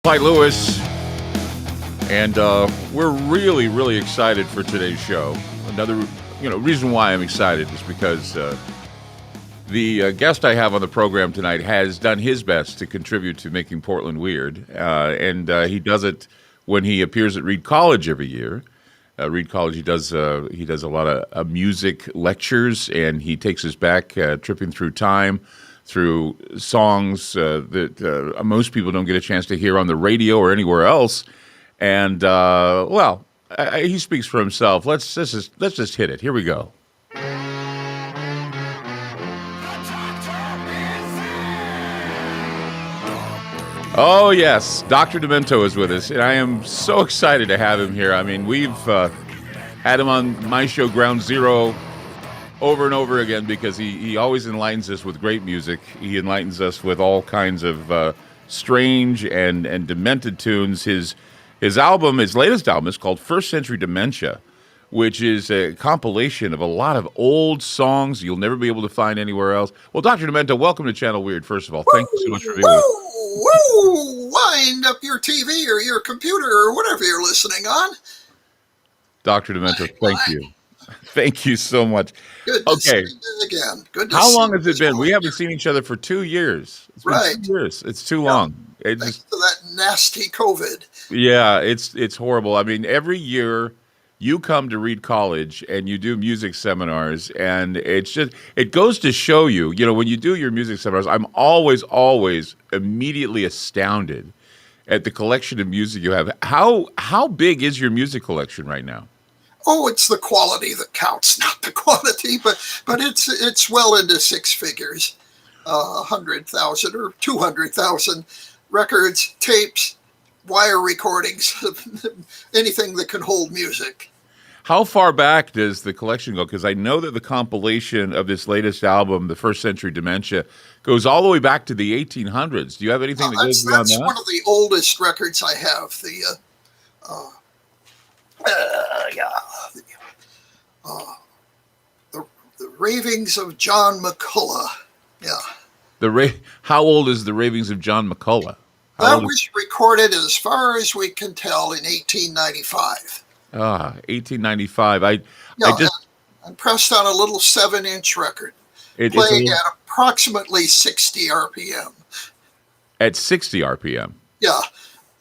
Clyde Lewis, and we're really, really excited for today's show. Another, reason why I'm excited is because the guest I have on the program tonight has done his best to contribute to making Portland weird, and he does it when he appears at Reed College every year. Reed College, he does a lot of music lectures, and he takes us back, tripping through time, through songs that most people don't get a chance to hear on the radio or anywhere else. And he speaks for himself. Let's just hit it. Here we go. Oh yes, Dr. Demento is with us, and I am so excited to have him here. I mean, we've had him on my show, Ground Zero, over and over again because he always enlightens us with great music. He enlightens us with all kinds of strange and demented tunes. His latest album is called First Century Dementia, which is a compilation of a lot of old songs you'll never be able to find anywhere else. Well, Dr. Demento, welcome to Channel Weird, first of all. Thank you so much for being with us. Whoa! Wind up your TV or your computer or whatever you're listening on. Dr. Demento, thank you. Thank you so much. Good to see you again. Good to How see long you has it this been? morning. We haven't seen each other for 2 years. It's been Right. 2 years. It's too long. Thanks to that nasty COVID. Yeah, it's horrible. I mean, every year you come to Reed College and you do music seminars, and it goes to show you, when you do your music seminars, I'm always immediately astounded at the collection of music you have. How big is your music collection right now? Oh, it's the quality that counts, not the quantity, but it's well into six figures, 100,000 or 200,000 records, tapes, wire recordings, anything that can hold music. How far back does the collection go? Because I know that the compilation of this latest album, The First Century Dementia, goes all the way back to the 1800s. Do you have anything that goes beyond that? That's one of the oldest records I have. The Ravings of John McCullough. Yeah. How old is The Ravings of John McCullough? That was recorded, as far as we can tell, in 1895. 1895. I pressed on a little 7-inch record, playing at approximately 60 RPM. At 60 RPM? Yeah.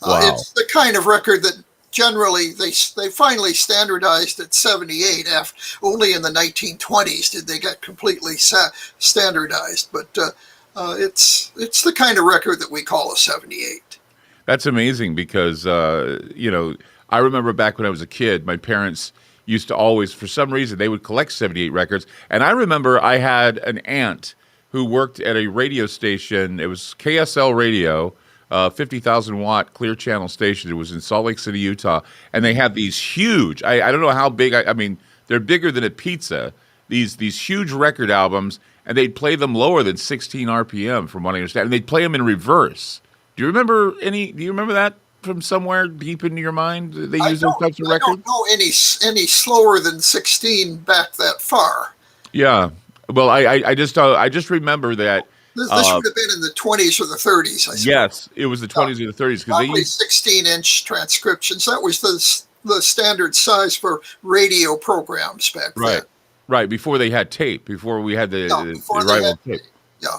Wow. It's the kind of record that generally they finally standardized at 78. Only in the 1920s did they get completely standardized. But it's the kind of record that we call a 78. That's amazing because, I remember back when I was a kid, my parents used to always, for some reason, they would collect 78 records. And I remember I had an aunt who worked at a radio station. It was KSL Radio, 50,000 watt clear channel station. It was in Salt Lake City, Utah. And they had these huge, I don't know how big, I mean, they're bigger than a pizza, these huge record albums, and they'd play them lower than 16 RPM, from what I understand. And they'd play them in reverse. Do you remember that from somewhere deep into your mind? They use those types of records? I don't know any slower than 16 back that far. Yeah. Well, I just remember that. This would have been in the 20s or the 30s, I suppose. Yes, it was the 20s or the 30s. Probably they used 16-inch transcriptions. That was the standard size for radio programs back then. Right, before they had tape, before we had the arrival of tape. Yeah.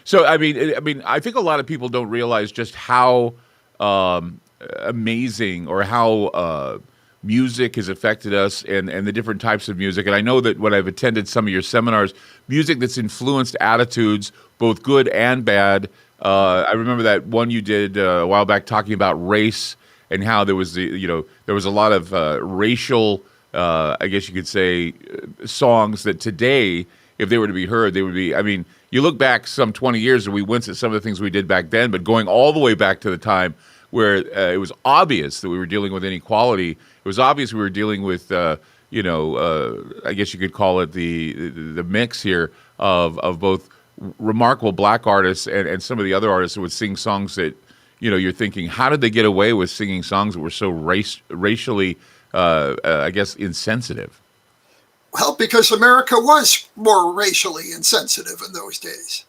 So, I mean, I think a lot of people don't realize just how amazing or how music has affected us and the different types of music. And I know that when I've attended some of your seminars, music that's influenced attitudes, both good and bad. I remember that one you did a while back talking about race and how there was there was a lot of racial, I guess you could say, songs that today, if they were to be heard, they would be, I mean, you look back some 20 years and we wince at some of the things we did back then, but going all the way back to the time where it was obvious that we were dealing with inequality, it was obvious we were dealing with, I guess you could call it the mix here of both remarkable black artists and some of the other artists that would sing songs that, you're thinking, how did they get away with singing songs that were so racially, I guess, insensitive? Well, because America was more racially insensitive in those days.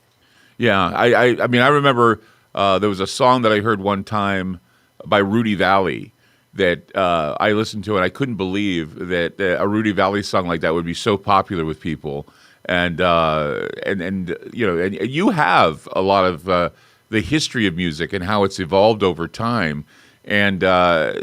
Yeah, I mean, I remember there was a song that I heard one time by Rudy Valley that I listened to, and I couldn't believe that a Rudy Valley song like that would be so popular with people. And you know, and you have a lot of the history of music and how it's evolved over time. And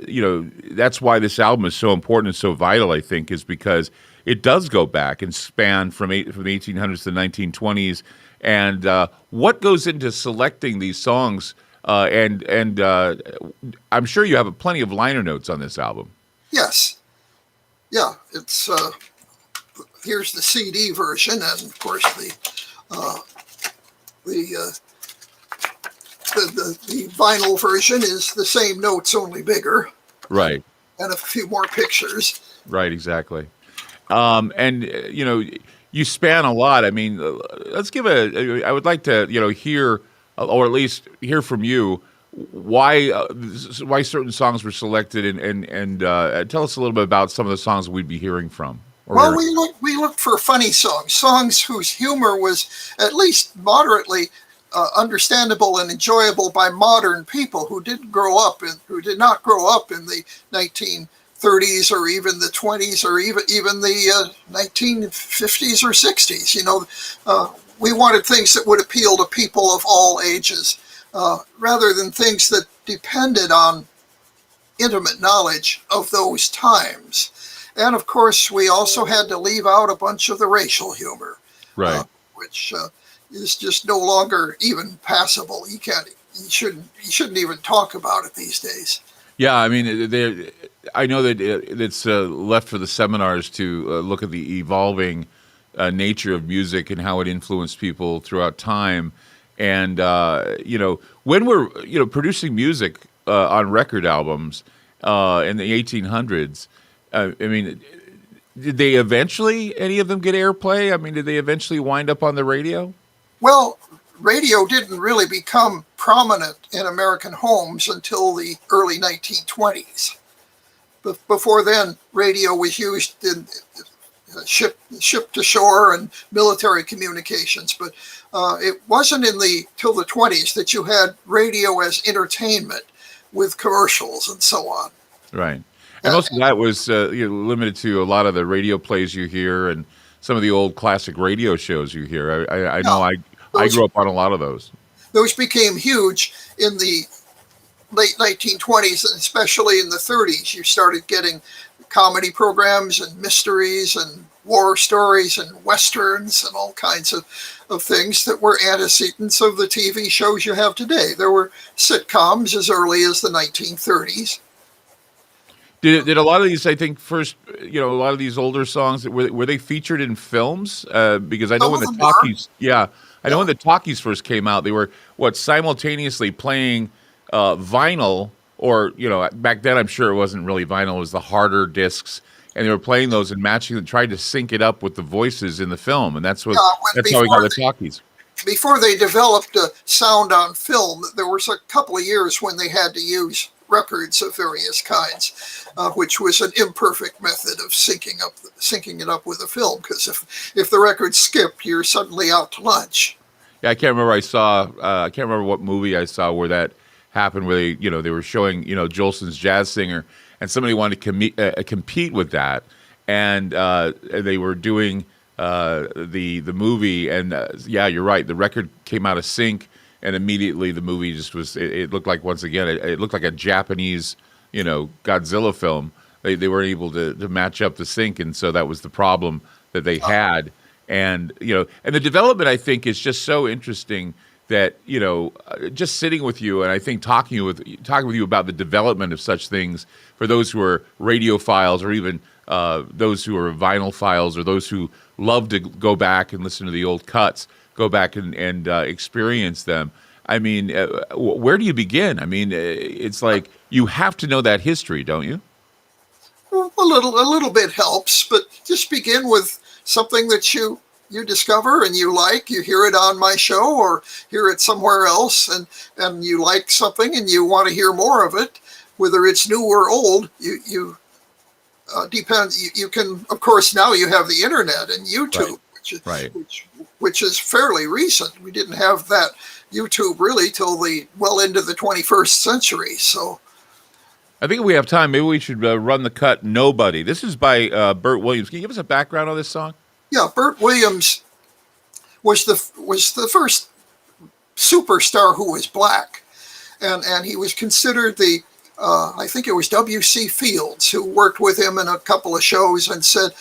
you know, that's why this album is so important and so vital, I think, is because it does go back and span from the 1800s to the 1920s. And what goes into selecting these songs? And I'm sure you have plenty of liner notes on this album. Yes. Yeah. It's here's the CD version, and of course uh, the the vinyl version is the same notes, only bigger. Right. And a few more pictures. Right. Exactly. And you know, you span a lot. I mean, let's give I would like to, you know, hear, or at least hear from you, why certain songs were selected, and tell us a little bit about some of the songs we'd be hearing from. Well, we looked for funny songs whose humor was at least moderately understandable and enjoyable by modern people who did not grow up in the 1930s or even the 20s or even the 1950s or 60s. You know, we wanted things that would appeal to people of all ages, rather than things that depended on intimate knowledge of those times. And of course, we also had to leave out a bunch of the racial humor, right, which is just no longer even passable. You shouldn't even talk about it these days. Yeah, I mean, I know that it's left for the seminars to look at the evolving nature of music and how it influenced people throughout time. And you know, when we're producing music on record albums in the 1800s, I mean, did they eventually, any of them, get airplay? I mean, did they eventually wind up on the radio? Well, radio didn't really become prominent in American homes until the early 1920s. But before then, radio was used in ship to shore and military communications. But it wasn't till the 20s that you had radio as entertainment with commercials and so on. Right. And most of that was limited to a lot of the radio plays you hear and some of the old classic radio shows you hear. I know I grew up on a lot of those. Those became huge in the late 1920s, and especially in the 30s. You started getting comedy programs and mysteries and war stories and westerns and all kinds of things that were antecedents of the TV shows you have today. There were sitcoms as early as the 1930s. Did a lot of these, I think, first, a lot of these older songs, were they featured in films? Because I know when the talkies, when the talkies first came out, they were simultaneously playing vinyl, or back then I'm sure it wasn't really vinyl, it was the harder discs, and they were playing those and matching and trying to sync it up with the voices in the film, and that's how we got the talkies. Before they developed a sound on film, there was a couple of years when they had to use records of various kinds, which was an imperfect method of syncing it up with a film, because if the record skipped, you're suddenly out to lunch. Yeah, I can't remember. I can't remember what movie I saw where that happened, where they were showing Jolson's Jazz Singer, and somebody wanted to compete with that, and they were doing the movie, and you're right. The record came out of sync. And immediately the movie just was, it looked like, once again, it looked like a Japanese, Godzilla film. They weren't able to match up the sync. And so that was the problem that they had. And, and the development, I think, is just so interesting that, just sitting with you and I think talking with you about the development of such things for those who are radiophiles, or even those who are vinyl files, or those who love to go back and listen to the old cuts, go back and experience them. I mean, where do you begin? I mean, it's like you have to know that history, don't you? Well, a little bit helps, but just begin with something that you discover and you like. You hear it on my show or hear it somewhere else, and you like something and you want to hear more of it, whether it's new or old. You depends. You can, of course, now you have the internet and YouTube. Right. Which is fairly recent. We didn't have that YouTube really till well into the 21st century. So I think if we have time, maybe we should run the cut "Nobody." This is by Burt Williams. Can you give us a background on this song? Yeah, Burt Williams was the first superstar who was black, and he was considered the I think it was W.C. Fields who worked with him in a couple of shows and said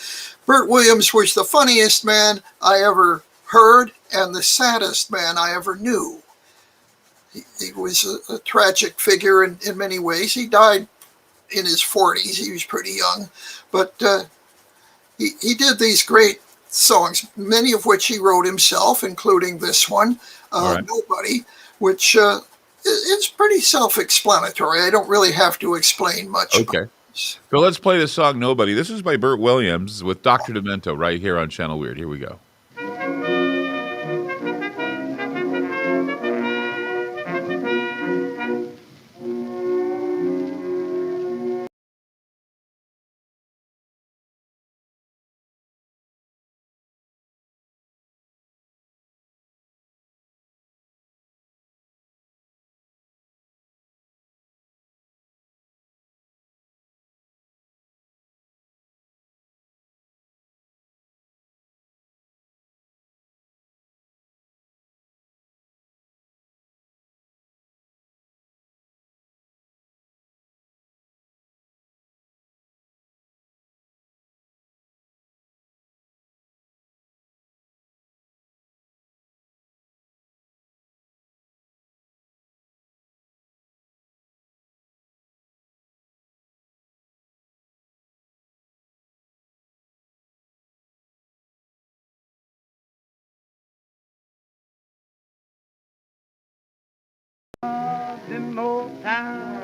Burt Williams was the funniest man I ever heard and the saddest man I ever knew. He was a tragic figure in many ways. He died in his 40s. He was pretty young, but he did these great songs, many of which he wrote himself, including this one, Right. Nobody, which is pretty self-explanatory. I don't really have to explain much about Okay. this. So let's play the song "Nobody." This is by Burt Williams with Dr. Demento right here on Channel Weird. Here we go. In no time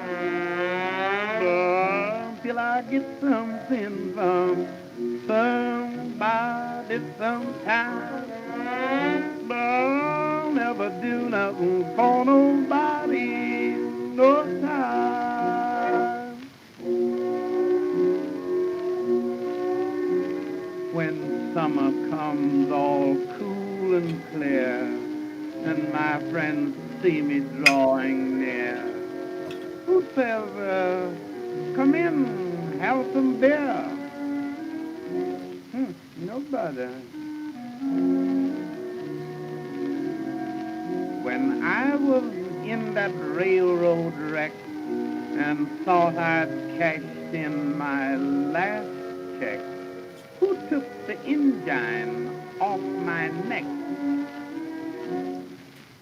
till I get something from somebody sometime. But I'll never do nothing for nobody no time. When summer comes all cool and clear, and my friends see me drawing near, who says, come in, have some beer? Nobody. When I was in that railroad wreck and thought I'd cashed in my last check, who took the engine off my neck?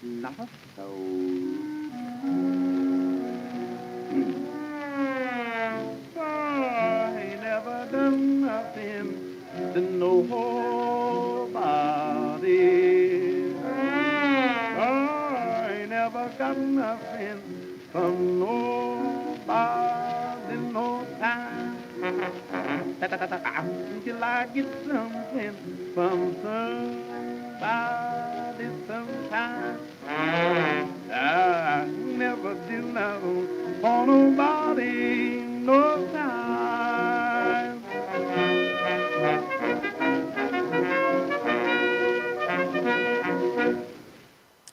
Not a soul. I ain't never done nothing to nobody. I ain't never got nothing from nobody no time. Till I get something from somebody sometime. I never do nothing for nobody no time.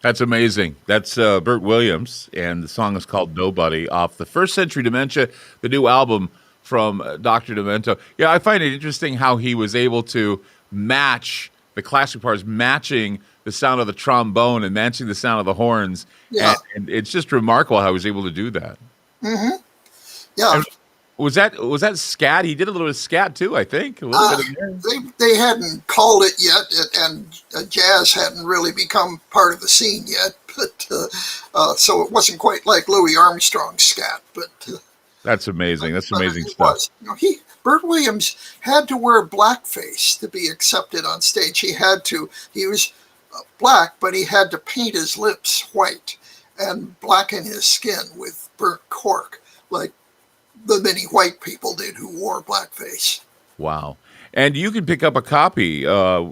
That's amazing. That's Burt Williams, and the song is called "Nobody" off the First Century Dementia, the new album from Dr. Demento. Yeah, I find it interesting how he was able to match the classic parts, matching the sound of the trombone and matching the sound of the horns. Yeah. And it's just remarkable how he was able to do that. Yeah. And was that scat? He did a little bit of scat too, I think. A little bit of They hadn't called it yet, and jazz hadn't really become part of the scene yet. But so it wasn't quite like Louis Armstrong's scat. But That's amazing. That's but amazing it stuff. was. Burt Williams had to wear blackface to be accepted on stage. He had to. He was black, but he had to paint his lips white and blacken his skin with burnt cork, like the many white people did who wore blackface. Wow. And you can pick up a copy, a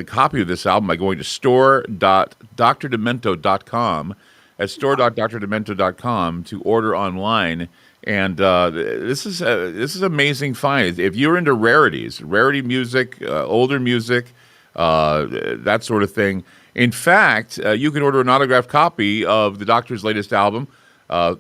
copy of this album by going to store.drdemento.com. At store.drdemento.com to order online. And this is amazing find. If you're into rarity music, older music, that sort of thing. In fact, you can order an autographed copy of the Doctor's latest album.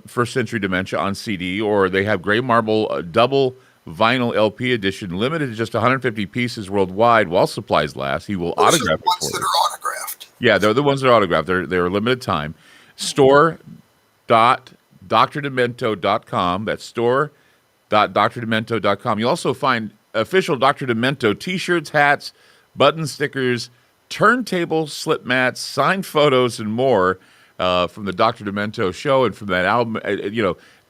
First Century Dementia on CD, or they have Gray Marble double vinyl LP edition, limited to just 150 pieces worldwide while supplies last. He will Those are autograph the it ones for that you. are autographed. Yeah, they're the ones that are autographed. They're limited time. Store.drdemento.com. That's store.drdemento.com. You'll also find official Dr. Demento t-shirts, hats, button stickers, turntable slip mats, signed photos, and more from the Dr. Demento show and from that album.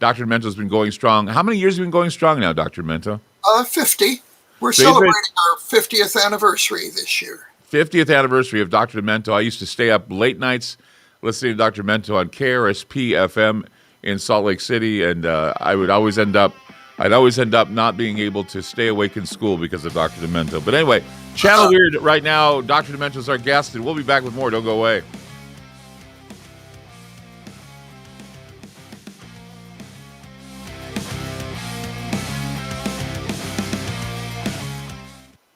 Dr. Demento's been going strong. How many years have you been going strong now, Dr. Demento? 50. We're So you've been- celebrating our 50th anniversary this year. 50th anniversary of Dr. Demento. I used to stay up late nights listening to Dr. Demento on KRSP FM in Salt Lake City, and I'd always end up not being able to stay awake in school because of Dr. Demento. But anyway, Channel Weird right now. Dr. Demento's our guest, and we'll be back with more. Don't go away.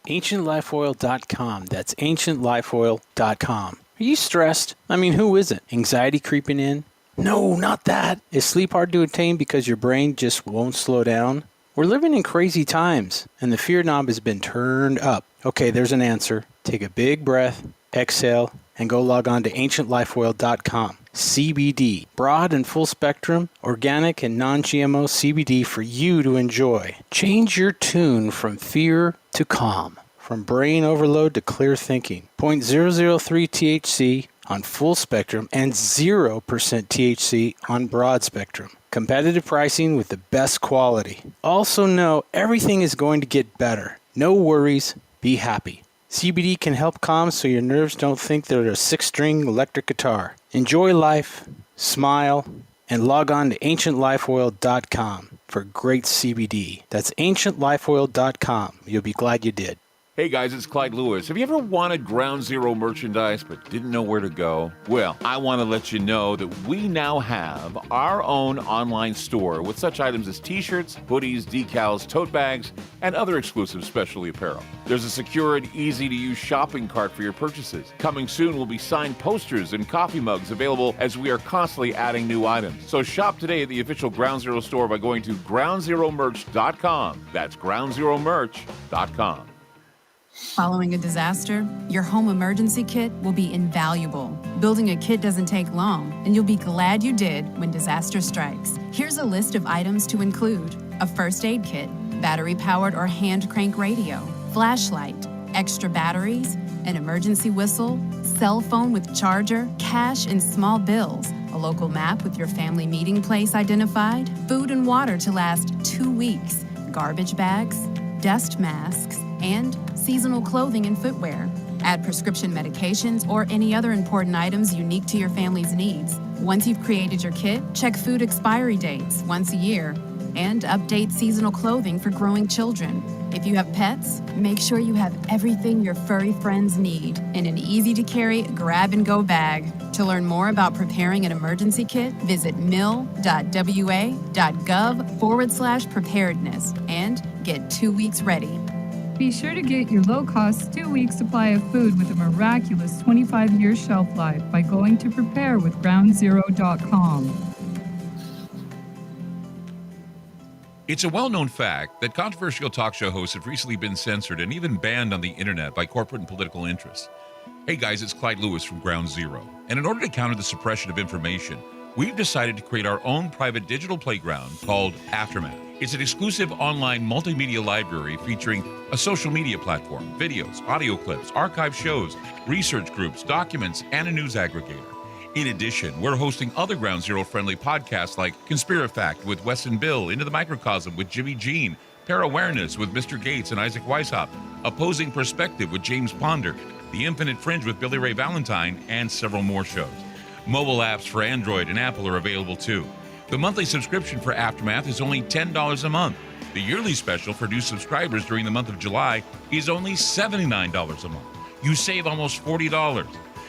AncientLifeOil.com. That's AncientLifeOil.com. Are you stressed? I mean, who isn't? Anxiety creeping in? No, not that. Is sleep hard to attain because your brain just won't slow down? We're living in crazy times, and the fear knob has been turned up. Okay, there's an answer. Take a big breath, exhale, and go log on to AncientLifeOil.com. CBD, broad and full spectrum, organic and non-GMO CBD for you to enjoy. Change your tune from fear to calm, from brain overload to clear thinking. 0.003 THC on full spectrum and 0% THC on broad spectrum. Competitive pricing with the best quality. Also know everything is going to get better. No worries, be happy. CBD can help calm so your nerves don't think they're a 6-string electric guitar. Enjoy life, smile, and log on to AncientLifeOil.com for great CBD. That's AncientLifeOil.com. You'll be glad you did. Hey guys, it's Clyde Lewis. Have you ever wanted Ground Zero merchandise but didn't know where to go? Well, I want to let you know that we now have our own online store with such items as t-shirts, hoodies, decals, tote bags, and other exclusive specialty apparel. There's a secure and easy-to-use shopping cart for your purchases. Coming soon will be signed posters and coffee mugs available as we are constantly adding new items. So shop today at the official Ground Zero store by going to groundzeromerch.com. That's groundzeromerch.com. Following a disaster, your home emergency kit will be invaluable. Building a kit doesn't take long, and you'll be glad you did when disaster strikes. Here's a list of items to include: a first aid kit, battery-powered or hand crank radio, flashlight, extra batteries, an emergency whistle, cell phone with charger, cash and small bills, a local map with your family meeting place identified, food and water to last 2 weeks, garbage bags, dust masks, and seasonal clothing and footwear. Add prescription medications or any other important items unique to your family's needs. Once you've created your kit, check food expiry dates once a year and update seasonal clothing for growing children. If you have pets, make sure you have everything your furry friends need in an easy-to-carry grab-and-go bag. To learn more about preparing an emergency kit, visit mil.wa.gov/preparedness and get 2 weeks ready. Be sure to get your low-cost 2-week supply of food with a miraculous 25-year shelf life by going to preparewithgroundzero.com. It's a well-known fact that controversial talk show hosts have recently been censored and even banned on the internet by corporate and political interests. Hey guys, it's Clyde Lewis from Ground Zero. And in order to counter the suppression of information, we've decided to create our own private digital playground called Aftermath. It's an exclusive online multimedia library featuring a social media platform, videos, audio clips, archive shows, research groups, documents, and a news aggregator. In addition, we're hosting other Ground Zero-friendly podcasts like Conspirafact with Wes and Bill, Into the Microcosm with Jimmy Jean, Parawareness with Mr. Gates and Isaac Weishaupt, Opposing Perspective with James Ponder, The Infinite Fringe with Billy Ray Valentine, and several more shows. Mobile apps for Android and Apple are available too. The monthly subscription for Aftermath is only $10 a month. The yearly special for new subscribers during the month of July is only $79 a month. You save almost $40.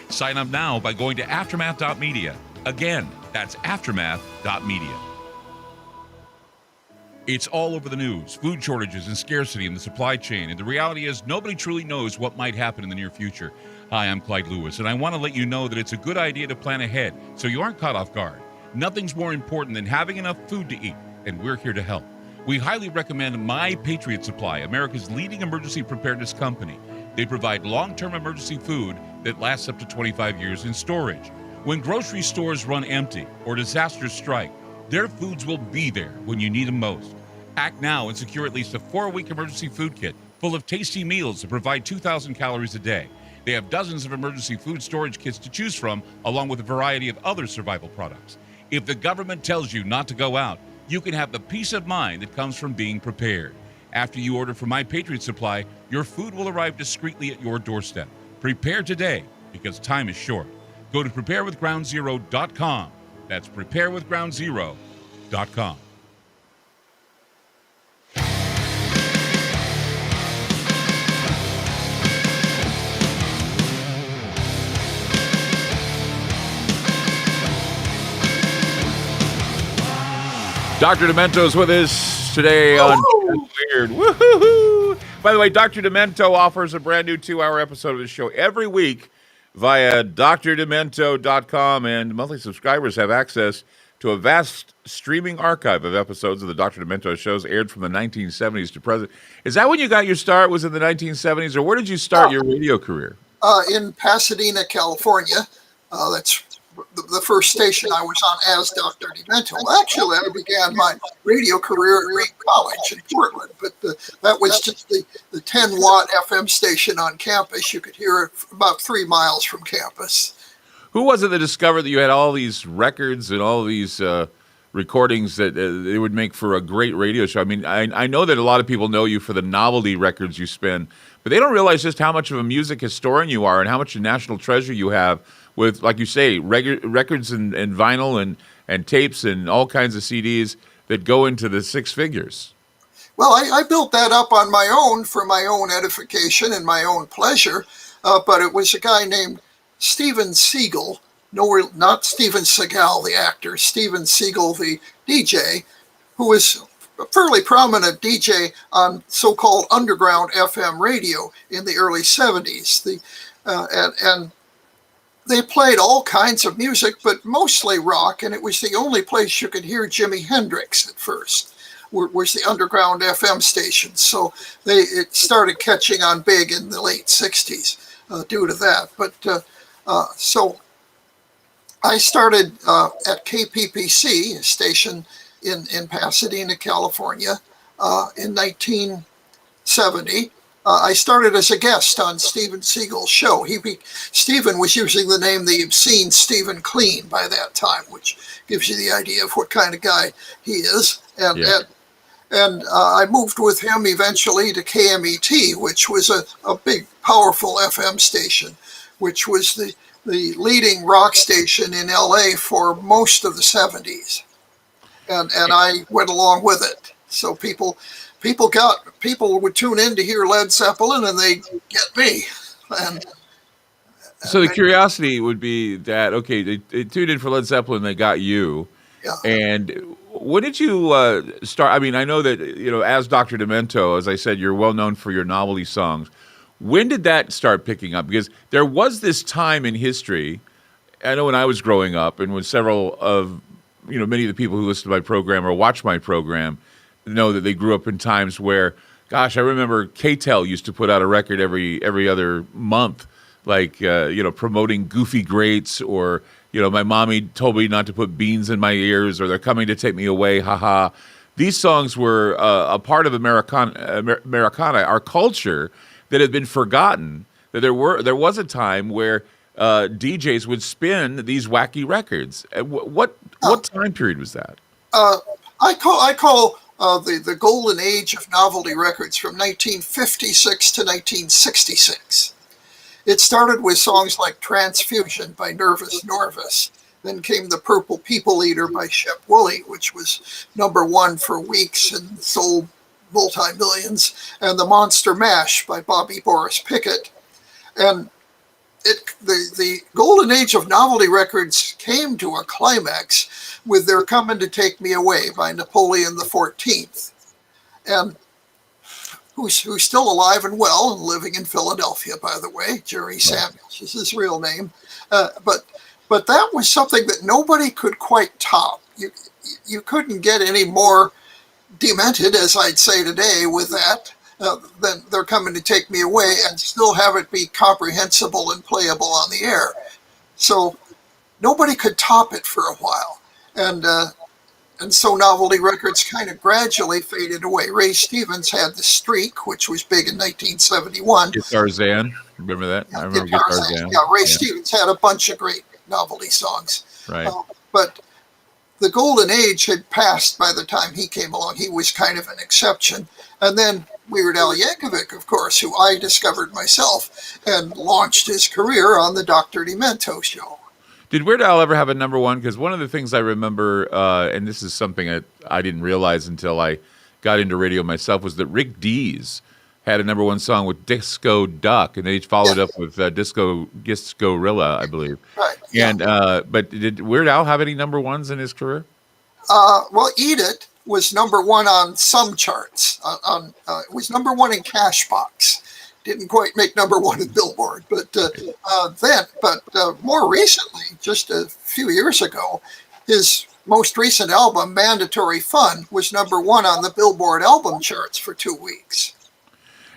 Sign up now by going to aftermath.media. Again, that's aftermath.media. It's all over the news, food shortages and scarcity in the supply chain, and the reality is nobody truly knows what might happen in the near future. Hi, I'm Clyde Lewis, and I want to let you know that it's a good idea to plan ahead so you aren't caught off guard. Nothing's more important than having enough food to eat, and we're here to help. We highly recommend My Patriot Supply, America's leading emergency preparedness company. They provide long-term emergency food that lasts up to 25 years in storage. When grocery stores run empty or disasters strike, their foods will be there when you need them most. Act now and secure at least a 4-week emergency food kit full of tasty meals that provide 2,000 calories a day. They have dozens of emergency food storage kits to choose from, along with a variety of other survival products. If the government tells you not to go out, you can have the peace of mind that comes from being prepared. After you order from My Patriot Supply, your food will arrive discreetly at your doorstep. Prepare today, because time is short. Go to preparewithgroundzero.com. That's preparewithgroundzero.com. Dr. Demento's with us today on Weird. Woohoo! By the way, Dr. Demento offers a brand new 2-hour episode of the show every week via drdemento.com, and monthly subscribers have access to a vast streaming archive of episodes of the Dr. Demento shows aired from the 1970s to present. Is that when you got your start? Was in the 1970s, or where did you start your radio career? In Pasadena, California. That's the first station I was on as Dr. Demento. Actually, I began my radio career at Reed College in Portland, but that was just the 10-watt FM station on campus. You could hear it about 3 miles from campus. Who was it that discovered that you had all these records and all these recordings that they would make for a great radio show? I mean, I know that a lot of people know you for the novelty records you spin, but they don't realize just how much of a music historian you are and how much a national treasure you have with, like you say, records and vinyl and tapes and all kinds of CDs that go into the 6 figures. Well, I built that up on my own for my own edification and my own pleasure, but it was a guy named Steven Seagal, not Steven Seagal, the actor, Steven Seagal, the DJ, who was a fairly prominent DJ on so-called underground FM radio in the early 70s. And they played all kinds of music, but mostly rock, and it was the only place you could hear Jimi Hendrix at first, was the underground FM station. So it started catching on big in the late 60s due to that. But so I started at KPPC, a station in Pasadena, California, in 1970. I started as a guest on Steven Seagal's show. Stephen was using the name the obscene Stephen Clean by that time, which gives you the idea of what kind of guy he is. And I moved with him eventually to KMET, which was a big, powerful FM station, which was the leading rock station in LA for most of the 70s. And I went along with it. So people would tune in to hear Led Zeppelin, and they get me. So the curiosity would be that, okay, they tuned in for Led Zeppelin, they got you. Yeah. And when did you start? I mean, I know that, as Dr. Demento, as I said, you're well known for your novelty songs. When did that start picking up? Because there was this time in history, I know when I was growing up, and when several of, many of the people who listen to my program or watch my program know that they grew up in times where, gosh, I remember K-Tel used to put out a record every other month, like, promoting Goofy Greats, or, my mommy told me not to put beans in my ears, or they're coming to take me away, haha. These songs were a part of Americana, our culture, that had been forgotten. That there was a time where DJs would spin these wacky records. What time period was that? I call the golden age of novelty records from 1956 to 1966. It started with songs like Transfusion by Nervous Norvis. Then came The Purple People Eater by Shep Woolley, which was #1 for weeks and sold multi-millions, and The Monster Mash by Bobby Boris Pickett. And the golden age of novelty records came to a climax with They're Coming to Take Me Away by Napoleon XIV, and who's still alive and well and living in Philadelphia, by the way. Jerry Samuels is his real name. But but that was something that nobody could quite top. You couldn't get any more demented, as I'd say today, with that. Then they're coming to take me away, and still have it be comprehensible and playable on the air. So nobody could top it for a while, and so novelty records kind of gradually faded away. Ray Stevens had The Streak, which was big in 1971. Guitar Zan, remember that? Yeah, I remember Guitar Zan. Yeah, Ray Stevens had a bunch of great novelty songs. Right. But the golden age had passed by the time he came along. He was kind of an exception. And then Weird Al Yankovic, of course, who I discovered myself and launched his career on the Dr. Demento show. Did Weird Al ever have a number one? Because one of the things I remember, and this is something that I didn't realize until I got into radio myself, was that Rick Dees had a number one song with Disco Duck, and they followed up with Disco-rilla, I believe. Right. Yeah. And but did Weird Al have any number ones in his career? Well, Eat It was number one on some charts. It was number one in Cashbox. Didn't quite make number one in Billboard, but more recently, just a few years ago, his most recent album, Mandatory Fun, was number one on the Billboard album charts for 2 weeks.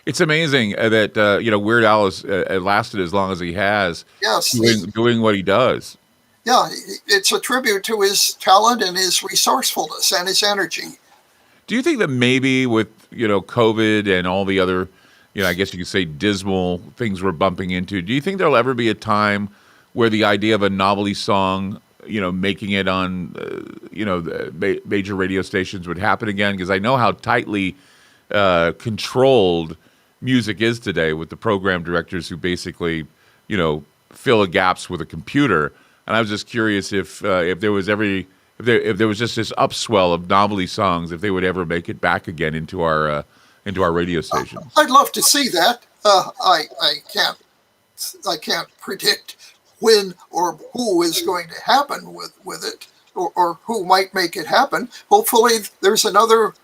It's amazing that Weird Al has lasted as long as he has, Yes, doing what he does. Yeah, it's a tribute to his talent and his resourcefulness and his energy. Do you think that maybe with COVID and all the other, I guess you could say dismal things we're bumping into, do you think there'll ever be a time where the idea of a novelty song, making it on, the major radio stations would happen again? Because I know how tightly controlled music is today with the program directors who basically, fill the gaps with a computer. And I was just curious if there was just this upswell of novelty songs, if they would ever make it back again into our radio stations. I'd love to see that. I can't predict when or who is going to happen with it, or who might make it happen. Hopefully, there's another.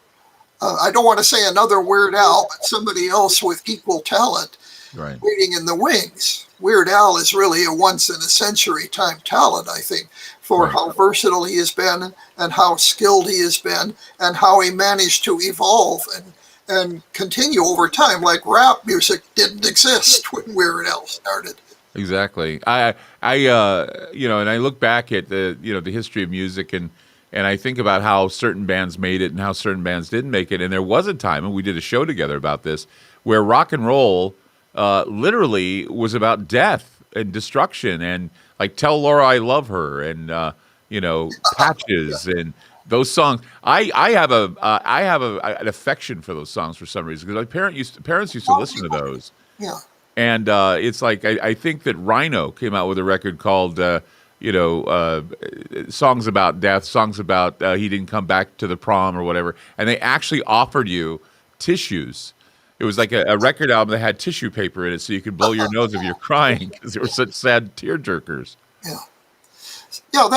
I don't want to say another Weird Al, but somebody else with equal talent, right, waiting in the wings. Weird Al is really a once-in-a-century time talent, I think, for right, how versatile he has been and how skilled he has been and how he managed to evolve and continue over time. Like rap music didn't exist when Weird Al started. Exactly. And I look back at the history of music and I think about how certain bands made it and how certain bands didn't make it. And there was a time, and we did a show together about this, where rock and roll literally was about death and destruction and like Tell Laura I Love Her and Patches and those songs. I have an affection for those songs for some reason because my parents used to listen to those. Yeah. And it's like I think that Rhino came out with a record called songs about death, songs about he didn't come back to the prom or whatever, and they actually offered you tissues. It was like a record album that had tissue paper in it so you could blow your nose if you're crying because they were such sad tearjerkers. Yeah,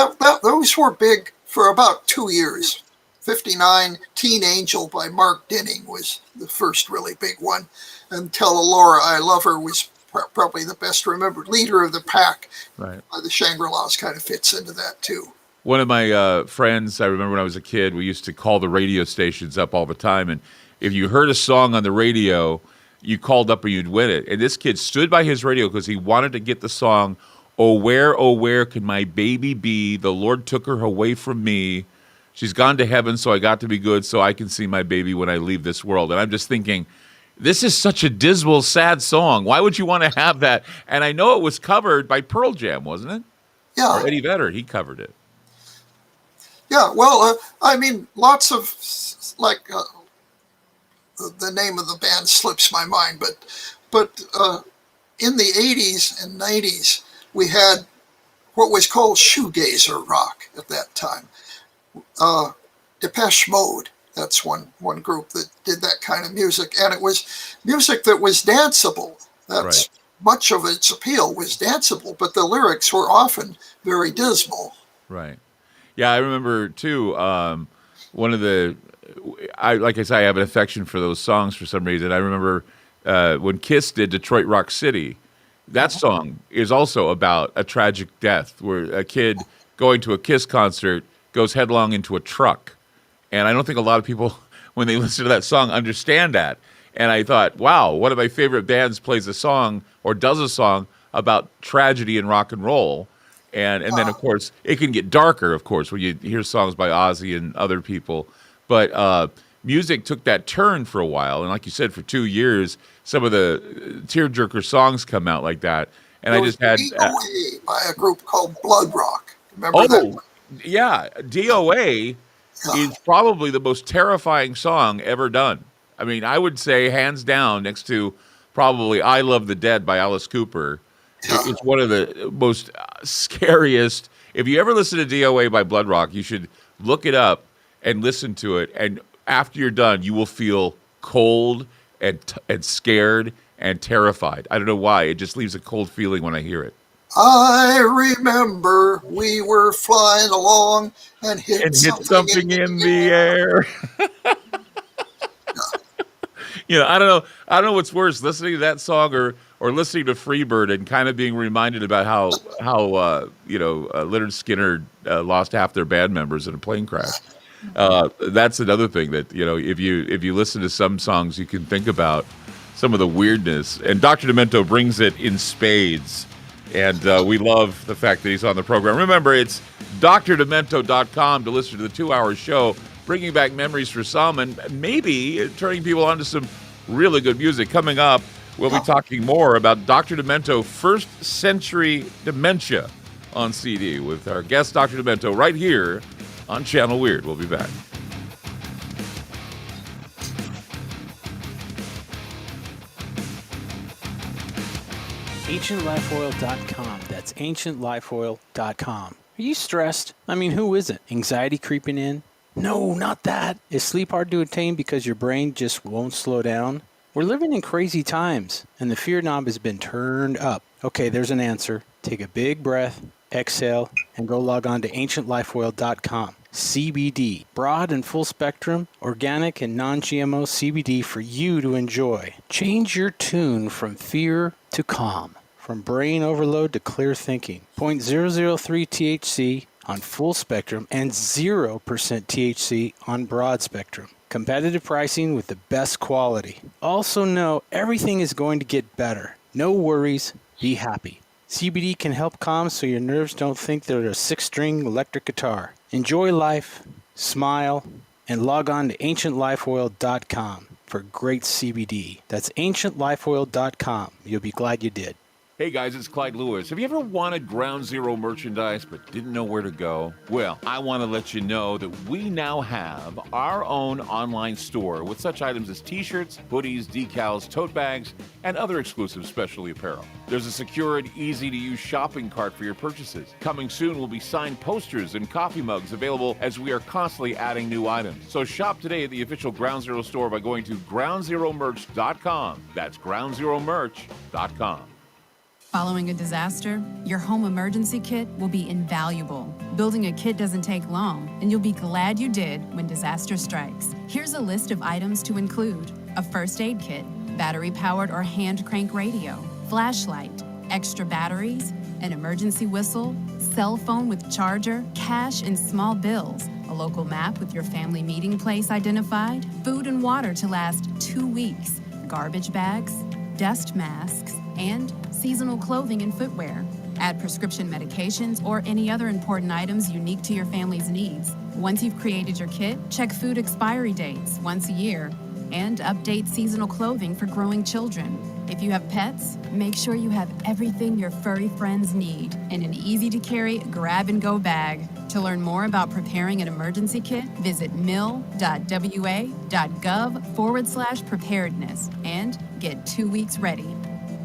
those were big for about 2 years. 59, Teen Angel by Mark Dinning was the first really big one. And Tell Laura I Love Her was probably the best remembered. Leader of the Pack Right. by the Shangri-Las kind of fits into that too. One of my friends, I remember when I was a kid, we used to call the radio stations up all the time. And if you heard a song on the radio, you called up and you'd win it. And this kid stood by his radio because he wanted to get the song, oh, where can my baby be? The Lord took her away from me. She's gone to heaven, so I got to be good so I can see my baby when I leave this world. And I'm just thinking, this is such a dismal, sad song. Why would you want to have that? And I know it was covered by Pearl Jam, wasn't it? Yeah. Or Eddie Vedder, he covered it. Yeah, well, lots of, the name of the band slips my mind, but in the 80s and 90s, we had what was called shoegazer rock at that time. Depeche Mode, that's one group that did that kind of music, and it was music that was danceable. That's Right. Much of its appeal was danceable, but the lyrics were often very dismal. Right. Yeah, I remember too. One of the, like I said, I have an affection for those songs for some reason. I remember when Kiss did Detroit Rock City, That song is also about a tragic death where a kid going to a Kiss concert goes headlong into a truck. And I don't think a lot of people, when they listen to that song, understand that. And I thought, wow, one of my favorite bands plays a song or does a song about tragedy in rock and roll. And then, of course, it can get darker, of course, when you hear songs by Ozzy and other people. But music took that turn for a while. And like you said, for 2 years, some of the tearjerker songs come out like that. And There I was just had... DOA by a group called Blood Rock. Remember that one? Yeah. DOA is probably the most terrifying song ever done. I mean, I would say hands down next to probably I Love the Dead by Alice Cooper. It's one of the most scariest. If you ever listen to DOA by Blood Rock, you should look it up and listen to it. And after you're done, you will feel cold and scared and terrified. I don't know why. It just leaves a cold feeling when I hear it. I remember we were flying along and hit something in the air. I don't know what's worse, listening to that song or listening to Freebird and kind of being reminded about how Leonard Skinner lost half their band members in a plane crash. That's another thing that, if you listen to some songs, you can think about some of the weirdness. And Dr. Demento brings it in spades. And we love the fact that he's on the program. Remember, it's drdemento.com to listen to the 2-hour show, bringing back memories for some and maybe turning people on to some really good music. Coming up, we'll be talking more about Dr. Demento, First Century Dementia on CD with our guest, Dr. Demento, right here on Channel Weird. We'll be back. AncientLifeOil.com. That's AncientLifeOil.com. Are you stressed? I mean, who isn't? Anxiety creeping in? No, not that. Is sleep hard to attain because your brain just won't slow down? We're living in crazy times, and the fear knob has been turned up. Okay, there's an answer. Take a big breath, exhale, and go log on to AncientLifeOil.com. CBD, broad and full spectrum, organic and non-GMO CBD for you to enjoy. Change your tune from fear to calm, from brain overload to clear thinking. 0.003 THC on full spectrum and 0% THC on broad spectrum. Competitive pricing with the best quality. Also know everything is going to get better. No worries, be happy. CBD can help calm so your nerves don't think they're a 6-string electric guitar. Enjoy life, smile, and log on to AncientLifeOil.com for great CBD. That's AncientLifeOil.com. You'll be glad you did. Hey guys, it's Clyde Lewis. Have you ever wanted Ground Zero merchandise but didn't know where to go? Well, I want to let you know that we now have our own online store with such items as t-shirts, hoodies, decals, tote bags, and other exclusive specialty apparel. There's a secure and easy-to-use shopping cart for your purchases. Coming soon will be signed posters and coffee mugs available as we are constantly adding new items. So shop today at the official Ground Zero store by going to groundzeromerch.com. That's groundzeromerch.com. Following a disaster, your home emergency kit will be invaluable. Building a kit doesn't take long, and you'll be glad you did when disaster strikes. Here's a list of items to include: a first aid kit, battery-powered or hand crank radio, flashlight, extra batteries, an emergency whistle, cell phone with charger, cash and small bills, a local map with your family meeting place identified, food and water to last 2 weeks, garbage bags, dust masks, and seasonal clothing and footwear. Add prescription medications or any other important items unique to your family's needs. Once you've created your kit, check food expiry dates once a year and update seasonal clothing for growing children. If you have pets, make sure you have everything your furry friends need in an easy-to-carry grab-and-go bag. To learn more about preparing an emergency kit, visit mil.wa.gov/preparedness and get 2 weeks ready.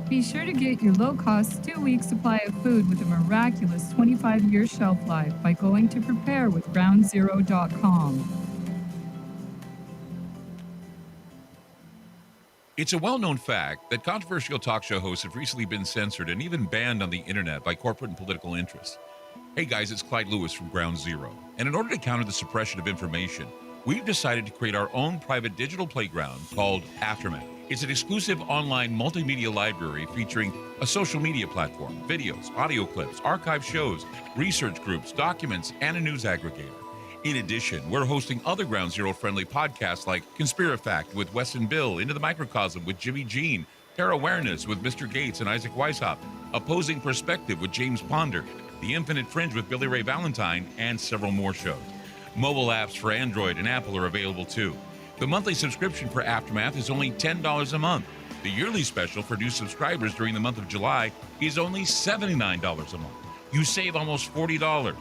Be sure to get your low-cost 2-week supply of food with a miraculous 25-year shelf life by going to preparewithgroundzero.com. It's a well-known fact that controversial talk show hosts have recently been censored and even banned on the internet by corporate and political interests. Hey guys, it's Clyde Lewis from Ground Zero. And in order to counter the suppression of information, we've decided to create our own private digital playground called Aftermath. It's an exclusive online multimedia library featuring a social media platform, videos, audio clips, archive shows, research groups, documents, and a news aggregator. In addition, we're hosting other Ground Zero friendly podcasts like Conspirafact with Wes and Bill, Into the Microcosm with Jimmy Jean, Terror Awareness with Mr. Gates and Isaac Weishaupt, Opposing Perspective with James Ponder, The Infinite Fringe with Billy Ray Valentine, and several more shows. Mobile apps for Android and Apple are available too. The monthly subscription for Aftermath is only $10 a month. The yearly special for new subscribers during the month of July is only $79 a month. You save almost $40.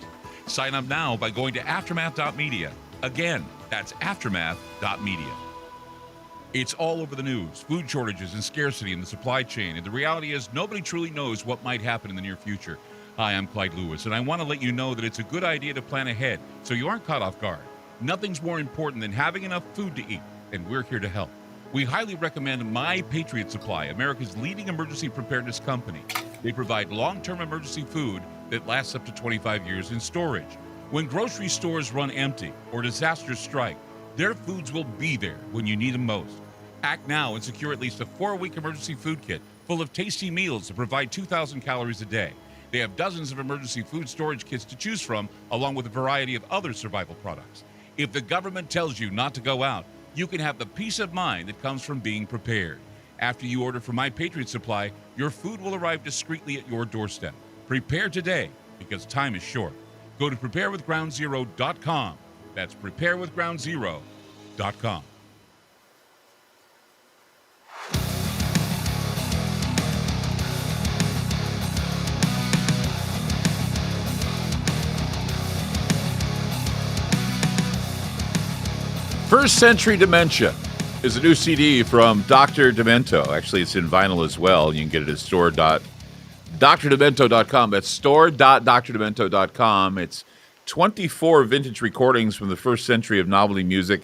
Sign up now by going to aftermath.media. Again, that's aftermath.media. It's all over the news, food shortages and scarcity in the supply chain, and the reality is nobody truly knows what might happen in the near future. Hi, I'm Clyde Lewis, and I want to let you know that it's a good idea to plan ahead so you aren't caught off guard. Nothing's more important than having enough food to eat, and we're here to help. We highly recommend My Patriot Supply, America's leading emergency preparedness company. They provide long-term emergency food that lasts up to 25 years in storage. When grocery stores run empty or disasters strike, their foods will be there when you need them most. Act now and secure at least a 4-week emergency food kit full of tasty meals that provide 2,000 calories a day. They have dozens of emergency food storage kits to choose from, along with a variety of other survival products. If the government tells you not to go out, you can have the peace of mind that comes from being prepared. After you order from My Patriot Supply, your food will arrive discreetly at your doorstep. Prepare today, because time is short. Go to preparewithgroundzero.com. That's preparewithgroundzero.com. First Century Dementia is a new CD from Dr. Demento. Actually, it's in vinyl as well. You can get it at store.drdemento.com. That's store.drdemento.com. It's 24 vintage recordings from the first century of novelty music,